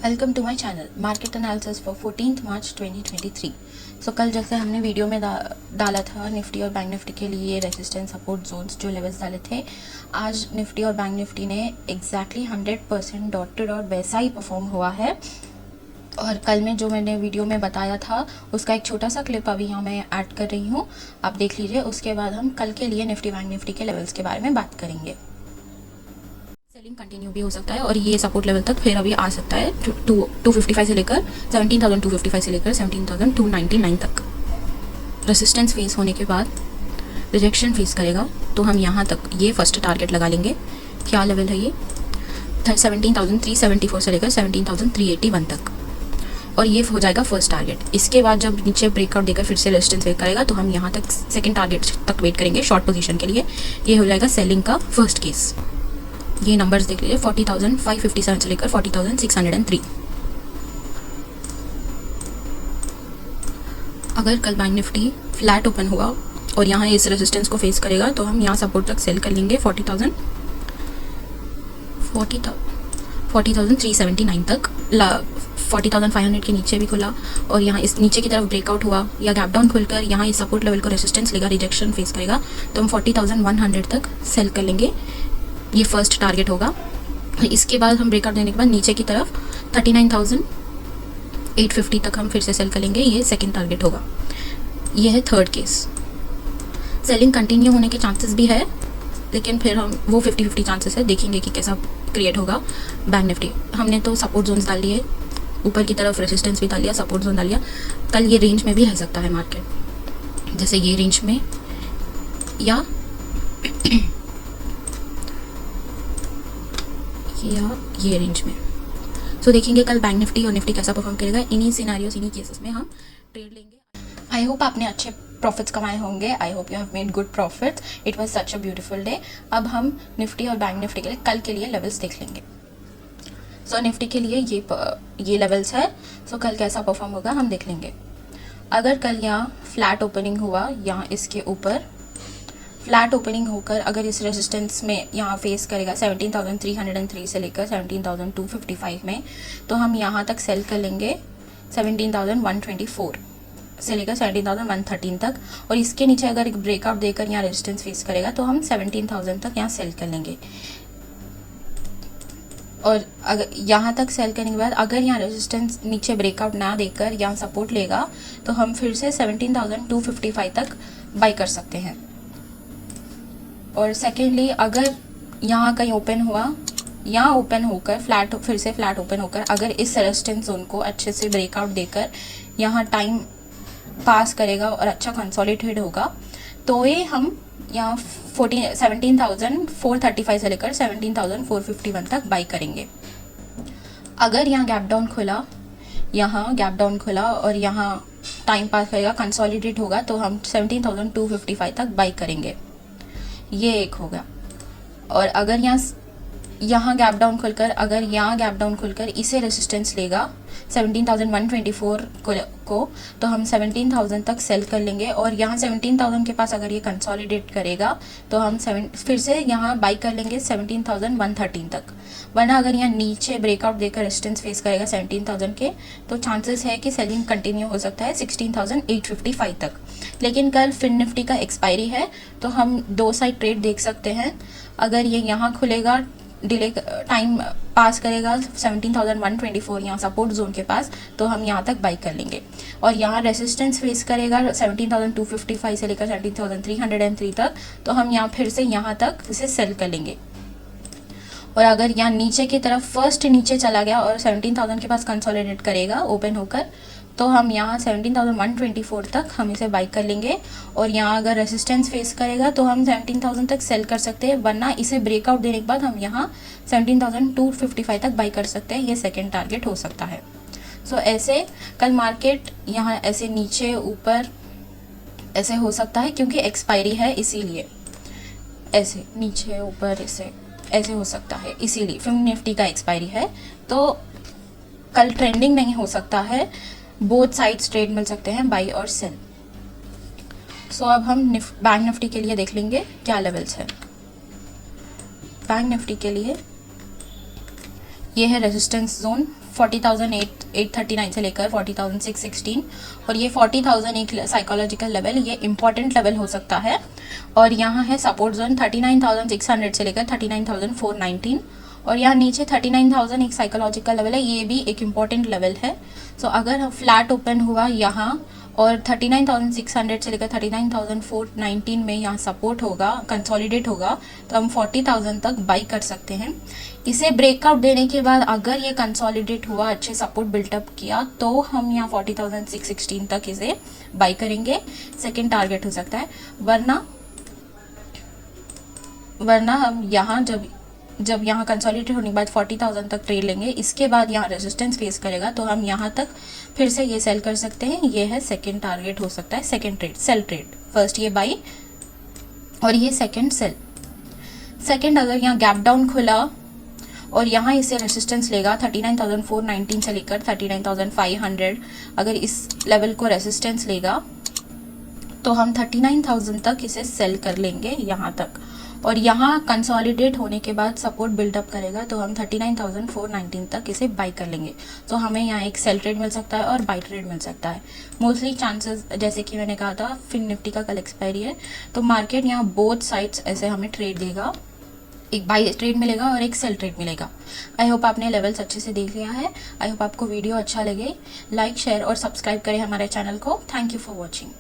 Welcome to my channel market analysis for 14th March 2023। So कल जैसे हमने video में डाला था निफ्टी और बैंक निफ्टी के लिए रेजिस्टेंस सपोर्ट जोन्स जो लेवल्स डाले थे, आज निफ्टी और बैंक निफ्टी ने एग्जैक्टली 100% डॉट टू डॉट वैसा ही परफॉर्म हुआ है। और कल में जो मैंने वीडियो में बताया था उसका एक छोटा सा क्लिप अभी यहाँ मैं ऐड कर रही हूँ, आप देख लीजिए। उसके बाद हम कल के लिए निफ्टी बैंक निफ्टी के लेवल्स के बारे में बात करेंगे। सेलिंग कंटिन्यू भी हो सकता है और ये सपोर्ट लेवल तक फिर अभी आ सकता है 255 से लेकर 17,255 से लेकर 17,299 तक। रेसिस्टेंस फेस होने के बाद रिजेक्शन फेस करेगा तो हम यहाँ तक ये फर्स्ट टारगेट लगा लेंगे। क्या लेवल है ये? 17,374 से लेकर 17,381 तक, और ये हो जाएगा फर्स्ट टारगेट। इसके बाद जब नीचे ब्रेकआउट देकर फिर से रेजिस्टेंस वेट करेगा तो हम यहाँ तक सेकंड टारगेट तक वेट करेंगे शॉर्ट पोजीशन के लिए। ये हो जाएगा सेलिंग का फर्स्ट केस। ये नंबर्स देख लीजिए 40,557 से लेकर 40,603। अगर कल बैंक निफ्टी फ्लैट ओपन हुआ और यहाँ इस रेजिस्टेंस को फेस करेगा तो हम यहाँ सपोर्ट तक सेल कर लेंगे 40,379 तक। 40,500 के नीचे भी खुला और यहाँ इस नीचे की तरफ ब्रेकआउट हुआ या गैप डाउन खुलकर यहाँ इस सपोर्ट लेवल को रेजिस्टेंस लेगा, रिजेक्शन फेस करेगा तो हम 40,100 तक सेल कर लेंगे। ये फर्स्ट टारगेट होगा। इसके बाद हम ब्रेकआउट देने के बाद नीचे की तरफ 39,850 तक हम फिर से सेल कर लेंगे। ये सेकंड टारगेट होगा। ये है थर्ड केस। सेलिंग कंटिन्यू होने के चांसेस भी है, लेकिन फिर हम वो 50-50 चांसेस है, देखेंगे कि कैसा क्रिएट होगा बैंक निफ्टी। हमने तो सपोर्ट जोन्स डाल लिए, ऊपर की तरफ रेजिस्टेंस भी डाल लिया, सपोर्ट जोन डाल लिया। कल ये रेंज में भी रह सकता है मार्केट, जैसे ये रेंज में या ये रेंज में। सो देखेंगे कल बैंक निफ्टी और निफ्टी कैसा परफॉर्म करेगा। इन्हीं सिनेरियोस, इन्हीं केसेस में हम ट्रेड लेंगे। आई होप आपने अच्छे प्रॉफिट्स कमाए होंगे। I hope you have made good profits. It was such a beautiful day. अब हम निफ्टी और बैंक निफ्टी के लिए कल के लिए लेवल्स देख लेंगे। सो निफ्टी के लिए ये लेवल्स है। सो कल कैसा परफॉर्म होगा हम देख लेंगे। अगर कल यहाँ फ्लैट ओपनिंग हुआ, यहाँ इसके ऊपर फ्लैट ओपनिंग होकर अगर इस रेजिस्टेंस में यहाँ फेस करेगा 17,303 से लेकर 17,255 में, तो हम यहाँ तक सेल कर लेंगे 17,124 से लेकर 17,113 तक। और इसके नीचे अगर एक ब्रेकआउट देकर यहाँ रेजिस्टेंस फेस करेगा तो हम 17,000 तक यहाँ सेल कर लेंगे। और अगर यहाँ तक सेल करने के बाद अगर यहाँ रेजिस्टेंस नीचे ब्रेकआउट ना देकर यहाँ सपोर्ट लेगा तो हम फिर से 17,255 तक बाई कर सकते हैं। और सेकेंडली अगर यहाँ कहीं ओपन हुआ, यहाँ ओपन होकर फ्लैट फिर से फ्लैट ओपन होकर अगर इस रेजिस्टेंस जोन को अच्छे से ब्रेकआउट देकर यहाँ टाइम पास करेगा और अच्छा कंसोलिडेटेड होगा तो ये हम यहाँ 17,435 से लेकर 17,451 तक बाई करेंगे। अगर यहाँ गैप डाउन खुला, यहाँ गैप डाउन खुला और यहाँ टाइम पास करेगा, कंसोलिडेट होगा तो हम 17,255 तक बाई करेंगे। ये एक होगा। और अगर यहाँ गैप डाउन खुलकर अगर यहाँ गैप डाउन खुलकर इसे रेजिस्टेंस लेगा 17,124 को तो हम 17,000 तक सेल कर लेंगे। और यहाँ 17,000 के पास अगर ये कंसोलिडेट करेगा तो हम फिर से यहाँ बाई कर लेंगे 17,113 तक। वरना अगर यहाँ नीचे ब्रेकआउट देकर रेजिस्टेंस फेस करेगा 17,000 के तो चांसेस है कि सेलिंग कंटिन्यू हो सकता है 16,855 तक। लेकिन कल फिन निफ्टी का एक्सपायरी है तो हम दो साइड ट्रेड देख सकते हैं। अगर ये यहाँ खुलेगा, डिले टाइम पास करेगा 17,124 यहाँ सपोर्ट जोन के पास तो हम यहाँ तक बाई कर लेंगे। और यहाँ रेजिस्टेंस फेस करेगा 17,255 से लेकर 17,303 तक तो हम यहाँ फिर से यहाँ तक इसे सेल कर लेंगे। और अगर यहाँ नीचे की तरफ फर्स्ट नीचे चला गया और 17,000 के पास कंसोलिडेट करेगा ओपन होकर तो हम यहाँ 17,124 तक हम इसे बाई कर लेंगे। और यहाँ अगर रेजिस्टेंस फेस करेगा तो हम 17,000 तक सेल कर सकते हैं, वरना इसे ब्रेकआउट देने के बाद हम यहाँ 17,255 तक बाई कर सकते हैं। ये सेकंड टारगेट हो सकता है। सो ऐसे कल मार्केट यहाँ ऐसे नीचे ऊपर ऐसे हो सकता है क्योंकि एक्सपायरी है, इसीलिए ऐसे नीचे ऊपर ऐसे हो सकता है, इसीलिए फिन निफ्टी का एक्सपायरी है तो कल ट्रेंडिंग नहीं हो सकता है। बोथ साइड्स ट्रेड मिल सकते हैं, बाई और सेल। सो अब हम बैंक निफ्टी के लिए देख लेंगे क्या लेवल्स है। बैंक निफ्टी के लिए ये है रेजिस्टेंस जोन 40,839 से लेकर 40,616 और ये 40,000 एक साइकोलॉजिकल लेवल, ये इंपॉर्टेंट लेवल हो सकता है। और यहाँ है सपोर्ट जोन 39,600 से लेकर 39,419 और यहाँ नीचे 39,000 एक साइकोलॉजिकल लेवल है, ये भी एक इम्पॉर्टेंट लेवल है। सो अगर फ्लैट ओपन हुआ यहाँ और 39,600 से लेकर 39,419 में यहाँ सपोर्ट होगा, कंसोलिडेट होगा, तो हम 40,000 तक बाई कर सकते हैं। इसे ब्रेकआउट देने के बाद अगर ये कंसोलिडेट हुआ, अच्छे सपोर्ट बिल्टअप किया, तो हम यहाँ 40,616 तक इसे बाई करेंगे, सेकेंड टारगेट हो सकता है। वरना हम यहाँ जब यहाँ कंसोलिडेट होने के बाद 40,000 तक ट्रेड लेंगे, इसके बाद यहाँ रेजिस्टेंस फेस करेगा, तो हम यहाँ तक फिर से ये सेल कर सकते हैं। ये है सेकंड टारगेट हो सकता है, second trade, sell trade. First ये बाई और ये सेकंड सेल। सेकंड अगर यहाँ गैप डाउन खुला और यहाँ इसे रेजिस्टेंस लेगा 39,419 से लेकर 39,500, अगर इस लेवल को रेजिस्टेंस लेगा तो हम 39,000 तक इसे सेल कर लेंगे यहाँ तक। और यहाँ कंसोलिडेट होने के बाद सपोर्ट बिल्डअप करेगा, तो हम 39,419 तक इसे बाई कर लेंगे। तो हमें यहाँ एक सेल ट्रेड मिल सकता है और बाई ट्रेड मिल सकता है। मोस्टली चांसेस, जैसे कि मैंने कहा था, फिन निफ्टी का कल एक्सपायरी है, तो मार्केट यहाँ बोथ साइड्स ऐसे हमें ट्रेड देगा, एक बाई ट्रेड मिलेगा और एक सेल ट्रेड मिलेगा। आई होप आपने लेवल्स अच्छे से देख लिया है। आई होप आपको वीडियो अच्छा लगे। लाइक, शेयर और सब्सक्राइब करें हमारे चैनल को। Thank you for watching.